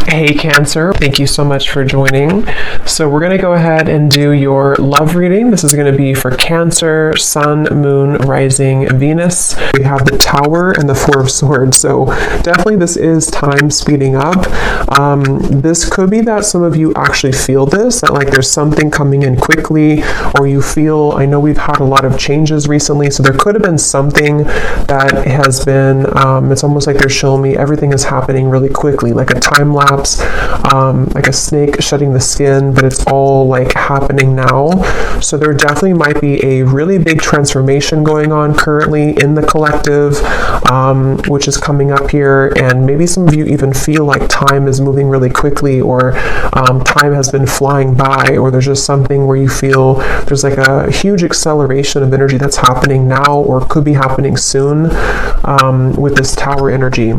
Hey Cancer, thank you so much for joining. So we're going to go ahead and do your love reading. This is going to be for Cancer, Sun, Moon, Rising, Venus. We have the Tower and the Four of Swords. So definitely this is time speeding up. This could be that some of you actually feel this, that like there's something coming in quickly, or you feel, I know we've had a lot of changes recently, so there could have been something that has been, it's almost like they're showing me everything is happening really quickly, like a time lapse, like a snake shedding the skin, but it's all like happening now. So there definitely might be a really big transformation going on currently in the collective, which is coming up here, and maybe some of you even feel like time is moving really quickly, or time has been flying by, or there's just something where you feel there's like a huge acceleration of energy that's happening now or could be happening soon with this Tower energy.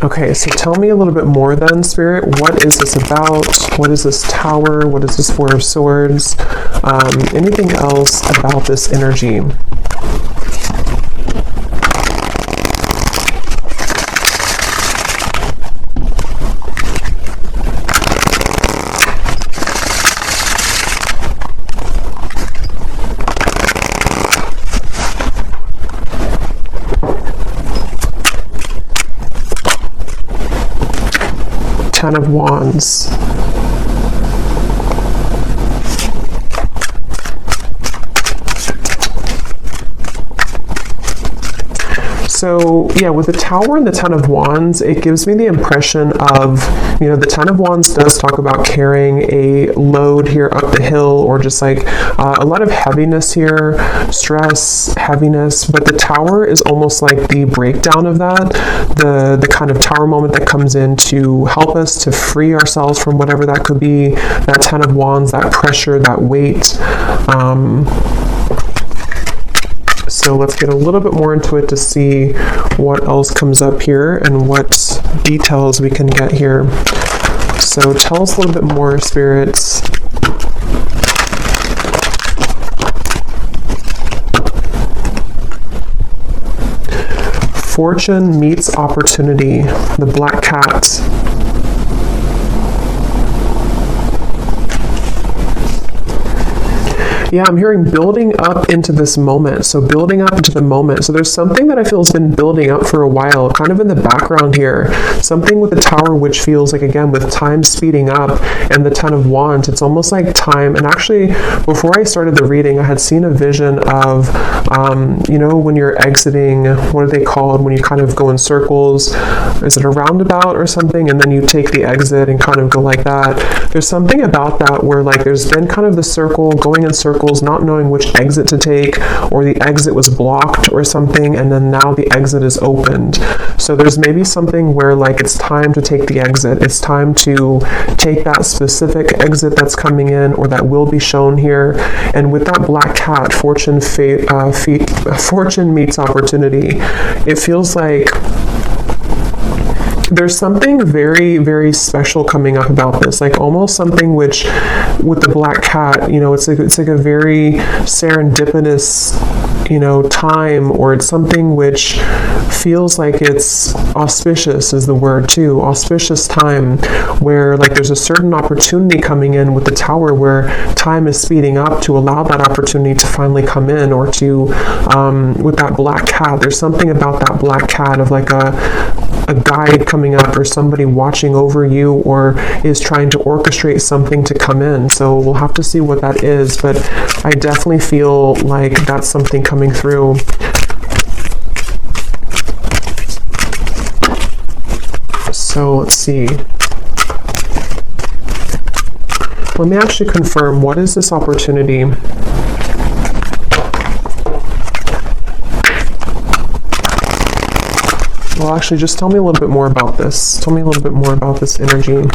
Okay, so tell me a little bit more then, Spirit. What is this about? What is this Tower? What is this Four of Swords? Anything else about this energy? Ten of Wands. So yeah, with the Tower and the Ten of Wands, it gives me the impression of, you know, the Ten of Wands does talk about carrying a load here up the hill, or just like a lot of heaviness here, stress, heaviness, but the Tower is almost like the breakdown of that, the kind of Tower moment that comes in to help us to free ourselves from whatever that could be, that Ten of Wands, that pressure, that weight. So let's get a little bit more into it to see what else comes up here and what details we can get here. So tell us a little bit more, spirits. Fortune meets opportunity, the Black Cat. Yeah, I'm hearing building up into this moment. So building up into the moment. So there's something that I feel has been building up for a while, kind of in the background here. Something with the Tower, which feels like, again, with time speeding up, and the Ten of Wands, it's almost like time. And actually, before I started the reading, I had seen a vision of, you know, when you're exiting, what are they called? When you kind of go in circles, is it a roundabout or something? And then you take the exit and kind of go like that. There's something about that where like there's been kind of the circle, going in circles, not knowing which exit to take, or the exit was blocked or something, and then now the exit is opened. So there's maybe something where like it's time to take the exit. It's time to take that specific exit that's coming in, or that will be shown here. And with that Black Cat, fortune meets opportunity. It feels like there's something very, very special coming up about this, like almost something which, with the Black Cat, you know, it's like a very serendipitous, you know, time, or it's something which feels like it's auspicious is the word too, auspicious time, where like there's a certain opportunity coming in with the Tower, where time is speeding up to allow that opportunity to finally come in, or to, with that Black Cat, there's something about that Black Cat of like a guide coming up, or somebody watching over you, or is trying to orchestrate something to come in. So we'll have to see what that is, but I definitely feel like that's something coming through. So let's see. Let me actually confirm, what is this opportunity? Well, actually, just tell me a little bit more about this. Tell me a little bit more about this energy.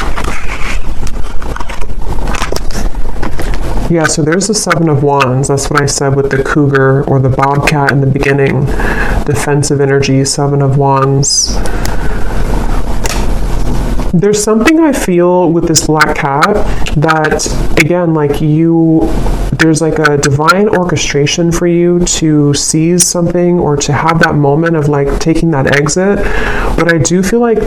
Yeah, so there's the Seven of Wands. That's what I said with the cougar or the bobcat in the beginning. Defensive energy, Seven of Wands. There's something I feel with this Black Cat that, again, like there's like a divine orchestration for you to seize something or to have that moment of like taking that exit. But I do feel like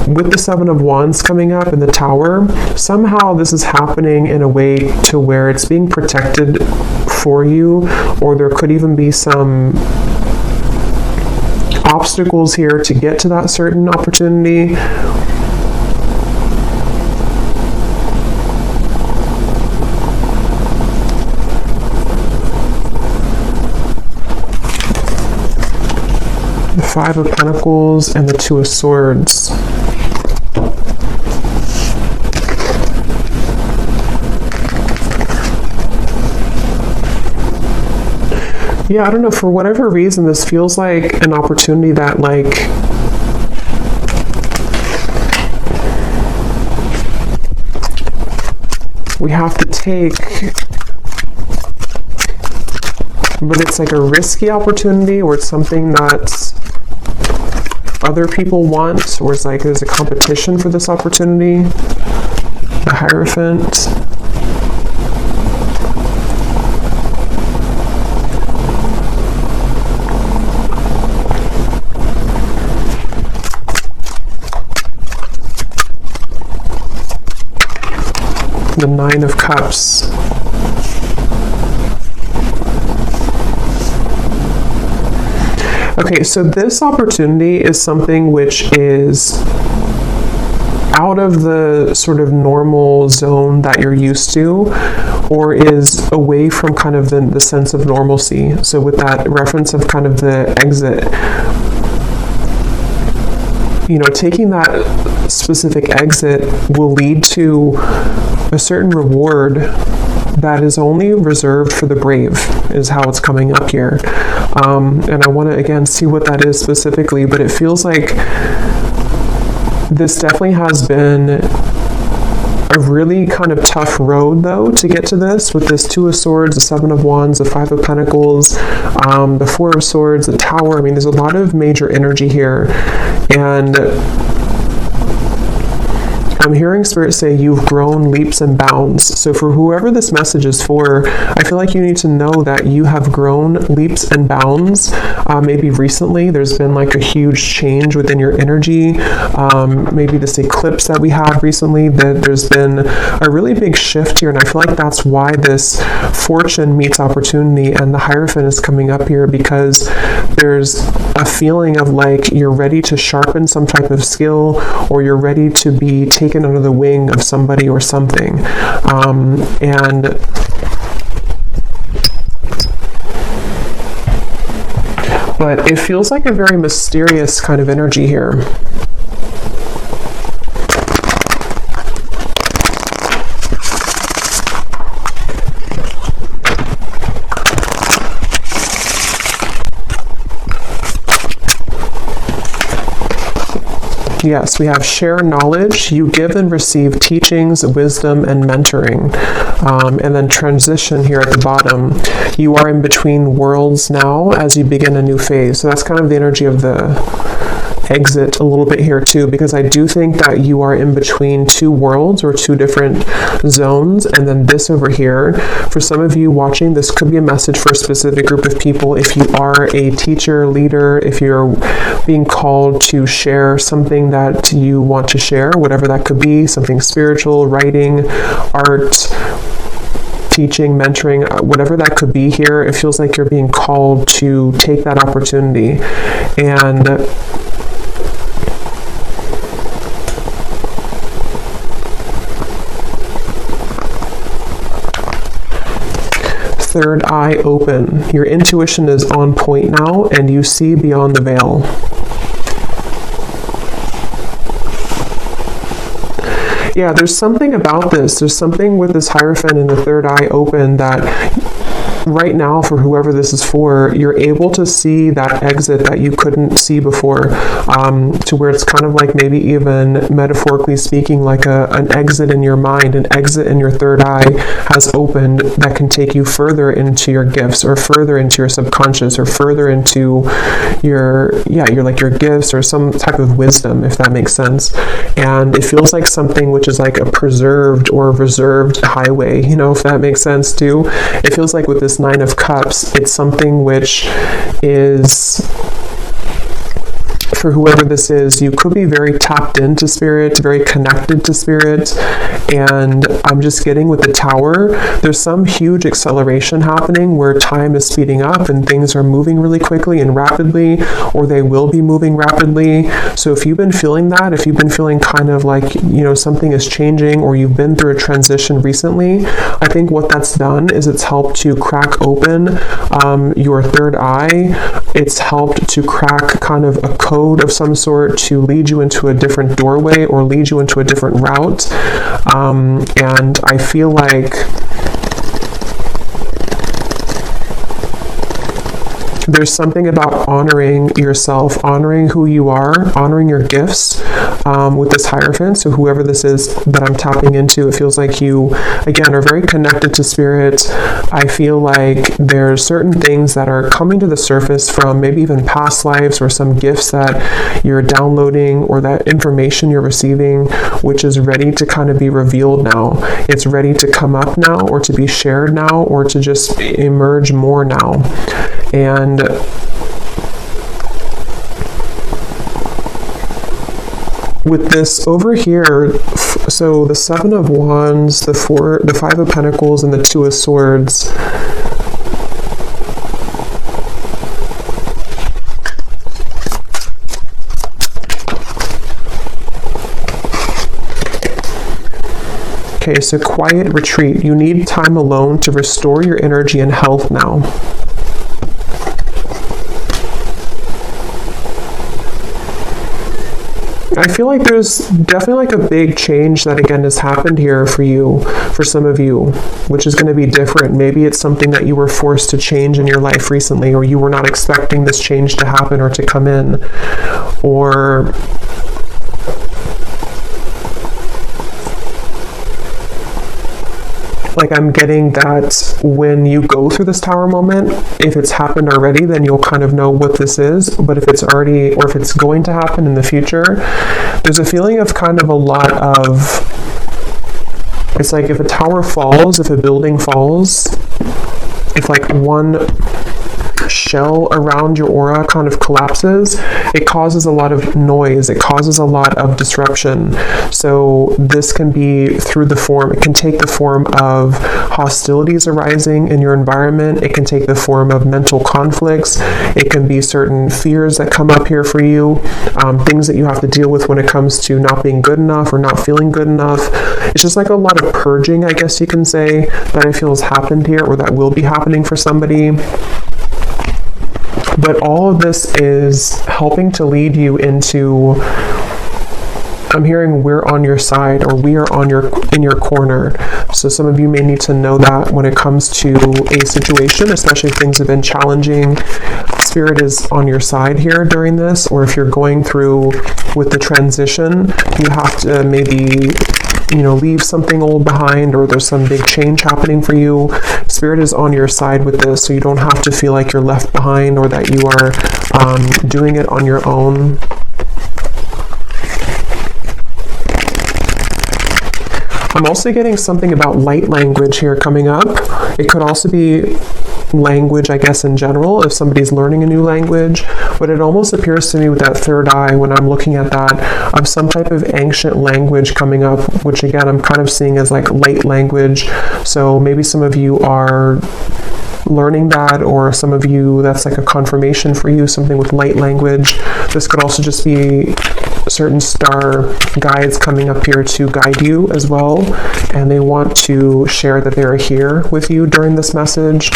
with the Seven of Wands coming up in the Tower, somehow this is happening in a way to where it's being protected for you, or there could even be some obstacles here to get to that certain opportunity. The Five of Pentacles and the Two of Swords. Yeah, I don't know, for whatever reason, this feels like an opportunity that, like, we have to take, but it's like a risky opportunity, or it's something that other people want, or it's like there's a competition for this opportunity. The Hierophant. The Nine of Cups. Okay, so this opportunity is something which is out of the sort of normal zone that you're used to, or is away from kind of the sense of normalcy. So with that reference of kind of the exit, you know, taking that specific exit will lead to a certain reward that is only reserved for the brave, is how it's coming up here. And I want to, again, see what that is specifically, but it feels like this definitely has been a really kind of tough road, though, to get to this, with this Two of Swords, the Seven of Wands, the Five of Pentacles, the Four of Swords, the Tower. I mean, there's a lot of major energy here, and I'm hearing Spirit say you've grown leaps and bounds. So for whoever this message is for, I feel like you need to know that you have grown leaps and bounds. Maybe recently there's been like a huge change within your energy. Maybe this eclipse that we had recently, that there's been a really big shift here. And I feel like that's why this fortune meets opportunity and the Hierophant is coming up here, because there's a feeling of like you're ready to sharpen some type of skill, or you're ready to be taken under the wing of somebody or something. But it feels like a very mysterious kind of energy here. Yes, we have share knowledge. You give and receive teachings, wisdom, and mentoring. And then transition here at the bottom. You are in between worlds now as you begin a new phase. So that's kind of the energy of the exit a little bit here too, because I do think that you are in between two worlds or two different zones. And then this over here, for some of you watching, this could be a message for a specific group of people. If you are a teacher, leader, if you're being called to share something that you want to share, whatever that could be, something spiritual, writing, art, teaching, mentoring, whatever that could be here, it feels like you're being called to take that opportunity. And third eye open. Your intuition is on point now, and you see beyond the veil. Yeah, there's something about this. There's something with this Hierophant and the third eye open that right now, for whoever this is for, you're able to see that exit that you couldn't see before, to where it's kind of like maybe even metaphorically speaking, like an exit in your mind, an exit in your third eye has opened that can take you further into your gifts, or further into your subconscious, or further into your gifts, or some type of wisdom, if that makes sense. And it feels like something which is like a preserved or reserved highway, if that makes sense too. It feels like with this Nine of Cups, it's something which is, for whoever this is, you could be very tapped into spirit, very connected to spirit. And I'm just getting with the Tower, there's some huge acceleration happening where time is speeding up and things are moving really quickly and rapidly, or they will be moving rapidly. So if you've been feeling that, if you've been feeling kind of like, something is changing, or you've been through a transition recently, I think what that's done is it's helped to crack open your third eye. It's helped to crack kind of a code of some sort to lead you into a different doorway, or lead you into a different route. And I feel like there's something about honoring yourself, honoring who you are, honoring your gifts with this Hierophant. So whoever this is that I'm tapping into, it feels like you, again, are very connected to spirit. I feel like there's certain things that are coming to the surface from maybe even past lives, or some gifts that you're downloading, or that information you're receiving, which is ready to kind of be revealed now. It's ready to come up now, or to be shared now, or to just emerge more now. And with this over here, so the Seven of Wands, the Five of Pentacles, and the Two of Swords, okay, so quiet retreat. You need time alone to restore your energy and health now. I feel like there's definitely like a big change that again has happened here for you, for some of you, which is going to be different. Maybe it's something that you were forced to change in your life recently, or you were not expecting this change to happen or to come in, or like I'm getting that when you go through this Tower moment, if it's happened already, then you'll kind of know what this is. But if it's already, or if it's going to happen in the future, there's a feeling of kind of a lot of, it's like if a tower falls, if a building falls, if like one shell around your aura kind of collapses, it causes a lot of noise, it causes a lot of disruption. So this can be through the form, it can take the form of hostilities arising in your environment, it can take the form of mental conflicts, it can be certain fears that come up here for you, things that you have to deal with when it comes to not being good enough or not feeling good enough. It's just like a lot of purging, I guess you can say, that I feel has happened here, or that will be happening for somebody. But all of this is helping to lead you into, I'm hearing we're on your side, or we are in your corner. So some of you may need to know that when it comes to a situation, especially if things have been challenging, Spirit is on your side here during this. Or if you're going through with the transition, you have to maybe leave something old behind, or there's some big change happening for you. Spirit is on your side with this, so you don't have to feel like you're left behind, or that you are doing it on your own. I'm also getting something about light language here coming up. It could also be language, I guess, in general, if somebody's learning a new language, but it almost appears to me with that third eye, when I'm looking at that, of some type of ancient language coming up, which again, I'm kind of seeing as like light language. So maybe some of you are learning that, or some of you, that's like a confirmation for you, something with light language. This could also just be certain star guides coming up here to guide you as well, and they want to share that they're here with you during this message.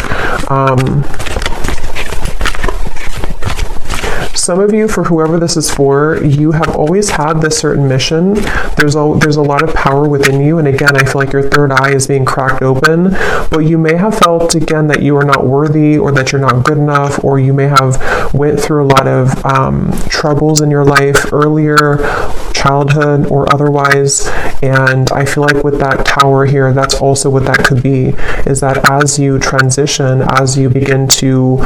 Some of you, for whoever this is for, you have always had this certain mission. There's a lot of power within you, and again, I feel like your third eye is being cracked open, but you may have felt, again, that you are not worthy, or that you're not good enough, or you may have went through a lot of troubles in your life earlier, childhood or otherwise, and I feel like with that Tower here, that's also what that could be, is that as you transition, as you begin to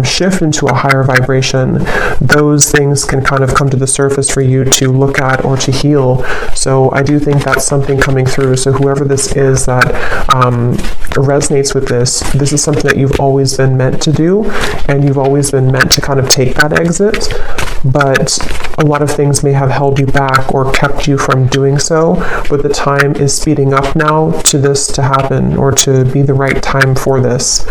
shift into a higher vibration, those things can kind of come to the surface for you to look at or to heal. So I do think that's something coming through. So whoever this is that resonates with this is something that you've always been meant to do, and you've always been meant to kind of take that exit, but a lot of things may have held you back or kept you from doing so, but the time is speeding up now to this to happen, or to be the right time for this.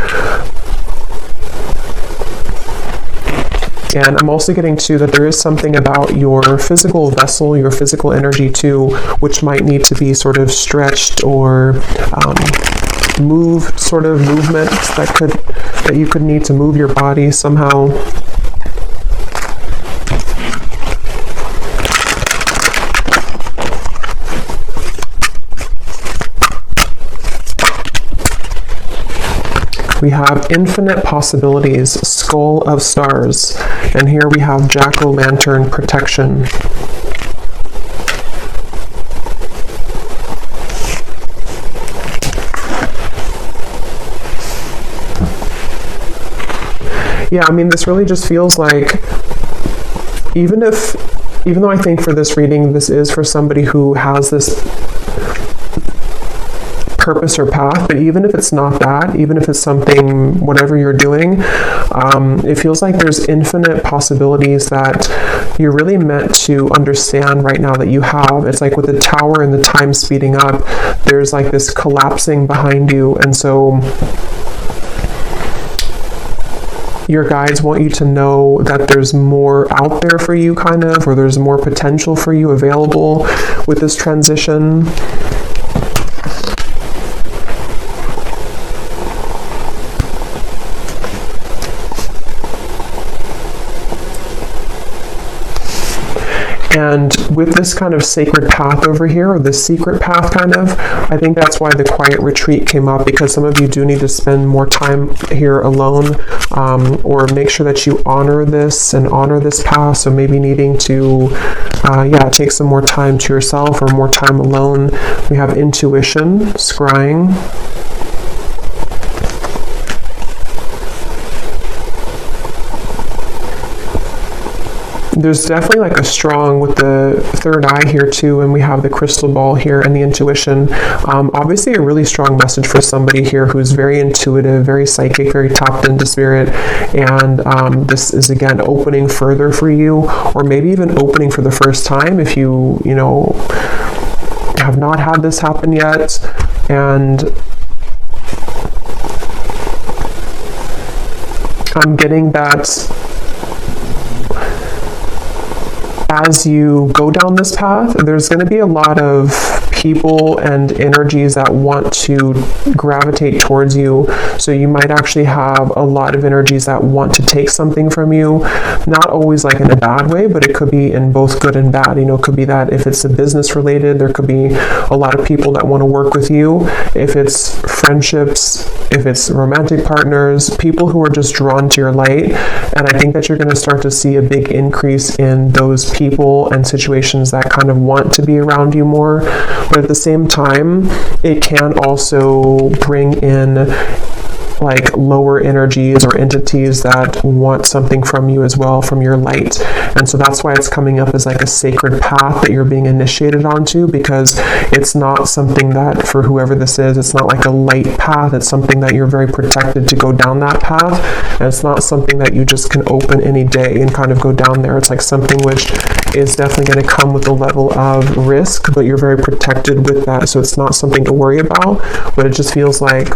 And I'm also getting to that there is something about your physical vessel, your physical energy too, which might need to be sort of stretched or movements that you could need to move your body somehow. We have infinite possibilities, skull of stars, and here we have jack-o'-lantern protection. Yeah, I mean, this really just feels like, even though I think for this reading, this is for somebody who has this purpose or path, but even if it's not that, even if it's something, whatever you're doing, it feels like there's infinite possibilities that you're really meant to understand right now that you have. It's like with the Tower and the time speeding up, there's like this collapsing behind you, and so your guides want you to know that there's more out there for you, kind of, or there's more potential for you available with this transition. And with this kind of sacred path over here, or the secret path kind of, I think that's why the quiet retreat came up, because some of you do need to spend more time here alone, or make sure that you honor this and honor this path. So maybe needing to, take some more time to yourself or more time alone. We have intuition, scrying. There's definitely like a strong with the third eye here too, and we have the crystal ball here and the intuition. Obviously a really strong message for somebody here who's very intuitive, very psychic, very tapped into spirit, and this is again opening further for you, or maybe even opening for the first time if you have not had this happen yet. And I'm getting that as you go down this path, there's going to be a lot of people and energies that want to gravitate towards you. So you might actually have a lot of energies that want to take something from you, not always like in a bad way, but it could be in both good and bad. It could be that if it's a business related, there could be a lot of people that want to work with you. If it's friendships, if it's romantic partners, people who are just drawn to your light. And I think that you're going to start to see a big increase in those people and situations that kind of want to be around you more. But at the same time, it can also bring in like lower energies or entities that want something from you as well, from your light. And so that's why it's coming up as like a sacred path that you're being initiated onto, because it's not something that, for whoever this is, it's not like a light path. It's something that you're very protected to go down that path. And it's not something that you just can open any day and kind of go down there. It's like something which is definitely going to come with a level of risk, but you're very protected with that. So it's not something to worry about, but it just feels like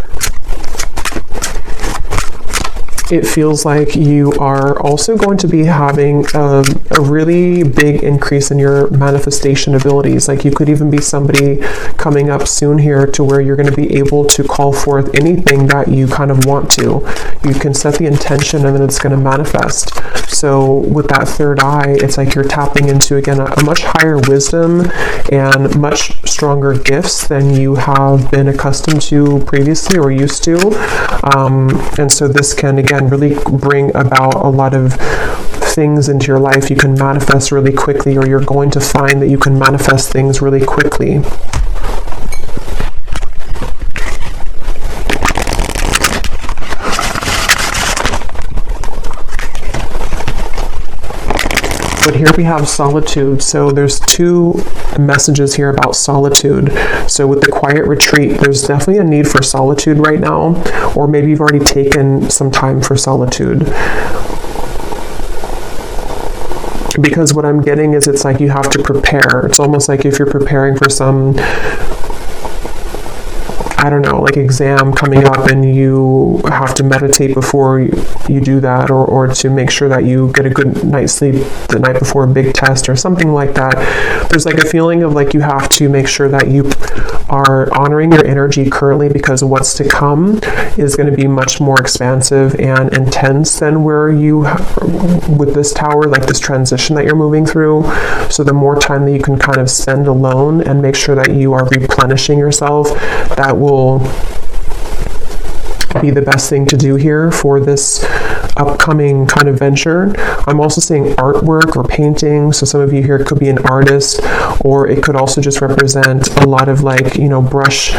you are also going to be having a really big increase in your manifestation abilities. Like you could even be somebody coming up soon here to where you're going to be able to call forth anything that you kind of want to. You can set the intention and then it's going to manifest. So with that third eye, it's like you're tapping into, again, a much higher wisdom and much stronger gifts than you have been accustomed to previously or used to. And so this can, again, really bring about a lot of things into your life you can manifest really quickly, or you're going to find that you can manifest things really quickly. But here we have solitude. So there's two messages here about solitude. So with the quiet retreat, there's definitely a need for solitude right now, or maybe you've already taken some time for solitude. Because what I'm getting is it's like you have to prepare. It's almost like if you're preparing for some, I don't know, like exam coming up, and you have to meditate before you do that, or to make sure that you get a good night's sleep the night before a big test or something like that. There's like a feeling of like you have to make sure that you are honoring your energy currently, because what's to come is going to be much more expansive and intense than where you, with this tower, like this transition that you're moving through. So the more time that you can kind of spend alone and make sure that you are replenishing yourself, that will be the best thing to do here for this upcoming kind of venture. I'm also seeing artwork or painting. So some of you here could be an artist, or it could also just represent a lot of like, you know, brush.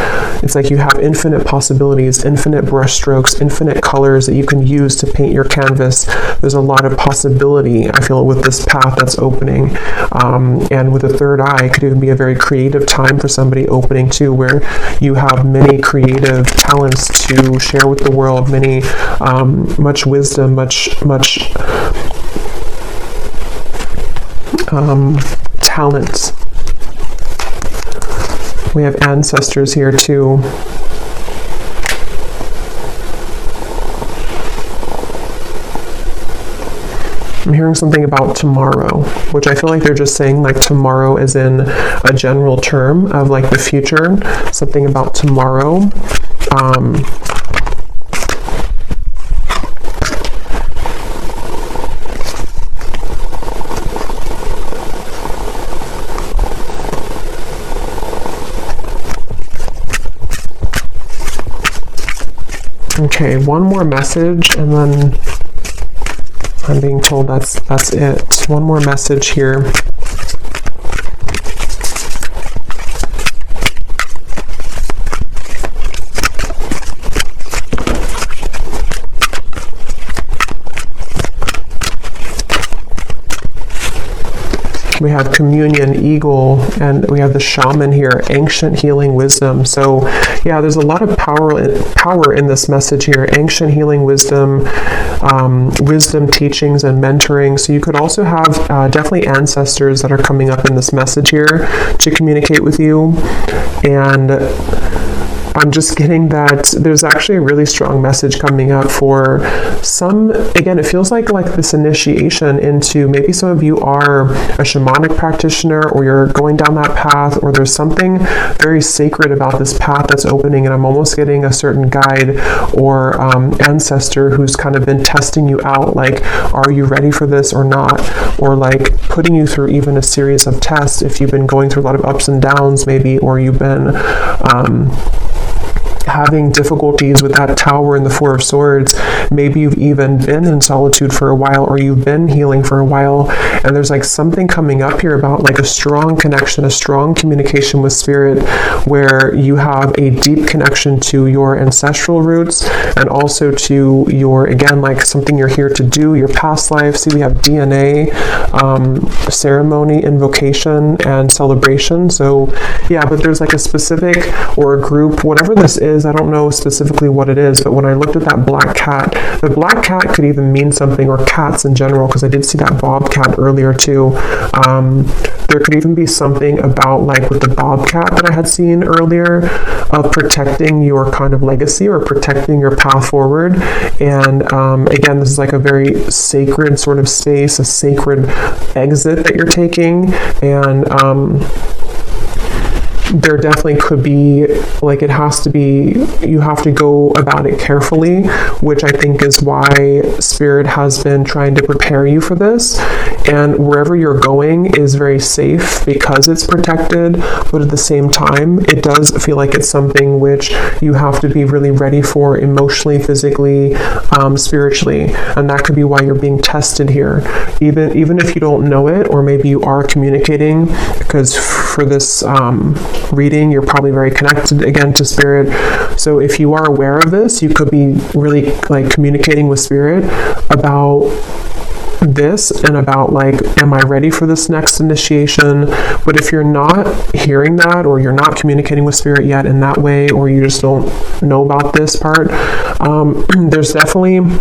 It's like you have infinite possibilities, infinite brush strokes, infinite colors that you can use to paint your canvas. There's a lot of possibility, I feel, with this path that's opening. And with the third eye, it could even be a very creative time for somebody opening too, where you have many creative talents to share with the world, many, much wisdom, much talent. We have ancestors here too. I'm hearing something about tomorrow, which I feel like they're just saying like tomorrow as in a general term of like the future, something about tomorrow. Okay, one more message, and then I'm being told that's it. One more message here. We have communion, eagle, and we have the shaman here, ancient healing wisdom. So yeah, there's a lot of power in this message here. Ancient healing wisdom, wisdom teachings and mentoring. So you could also have definitely ancestors that are coming up in this message here to communicate with you. And I'm just getting that there's actually a really strong message coming up for some. Again, it feels like this initiation into, maybe some of you are a shamanic practitioner, or you're going down that path, or there's something very sacred about this path that's opening, and I'm almost getting a certain guide or ancestor who's kind of been testing you out, like, are you ready for this or not? Or like putting you through even a series of tests if you've been going through a lot of ups and downs maybe, or you've been having difficulties with that tower and the Four of Swords. Maybe you've even been in solitude for a while, or you've been healing for a while, and there's like something coming up here about like a strong connection, a strong communication with spirit, where you have a deep connection to your ancestral roots, and also to your, again, like something you're here to do, your past life. See, we have DNA, ceremony, invocation, and celebration. So yeah, but there's like a specific, or a group, whatever this is, I don't know specifically what it is, but when I looked at that black cat, the black cat could even mean something, or cats in general, because I did see that bobcat earlier too. There could even be something about, like with the bobcat that I had seen earlier, of protecting your kind of legacy, or protecting your path forward. And again, this is like a very sacred sort of space, a sacred exit that you're taking. And there definitely could be, like, it has to be, you have to go about it carefully, which I think is why Spirit has been trying to prepare you for this. And wherever you're going is very safe because it's protected, but at the same time, it does feel like it's something which you have to be really ready for emotionally, physically, spiritually. And that could be why you're being tested here. Even if you don't know it, or maybe you are communicating, because for this reading, you're probably very connected again to Spirit. So if you are aware of this, you could be really like communicating with Spirit about this and about, like, am I ready for this next initiation? But if you're not hearing that, or you're not communicating with Spirit yet in that way, or you just don't know about this part, there's definitely, and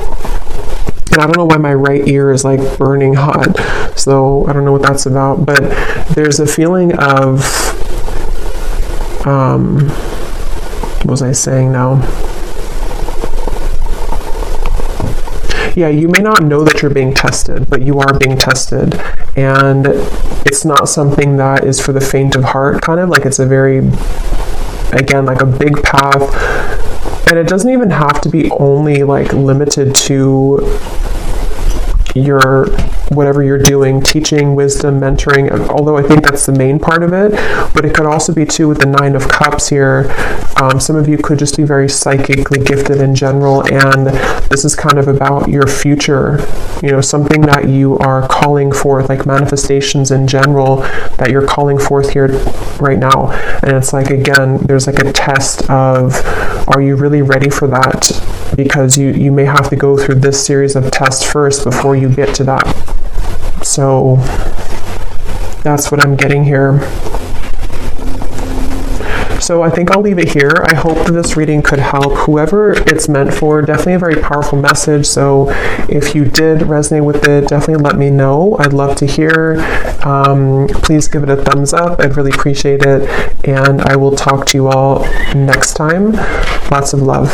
I don't know why my right ear is like burning hot, so I don't know what that's about, but there's a feeling of, what was I saying now? Yeah, you may not know that you're being tested, but you are being tested. And it's not something that is for the faint of heart, kind of like, it's a very, again, like a big path. And it doesn't even have to be only like limited to your whatever you're doing, teaching, wisdom, mentoring, although I think that's the main part of it. But it could also be too with the 9 of Cups here. Some of you could just be very psychically gifted in general, and this is kind of about your future, you know, something that you are calling forth, like manifestations in general that you're calling forth here right now. And it's like, again, there's like a test of, are you really ready for that? Because you may have to go through this series of tests first before you get to that. So that's what I'm getting here. So I think I'll leave it here. I hope that this reading could help whoever it's meant for. Definitely a very powerful message. So if you did resonate with it, definitely let me know. I'd love to hear. Please give it a thumbs up. I'd really appreciate it. And I will talk to you all next time. Lots of love.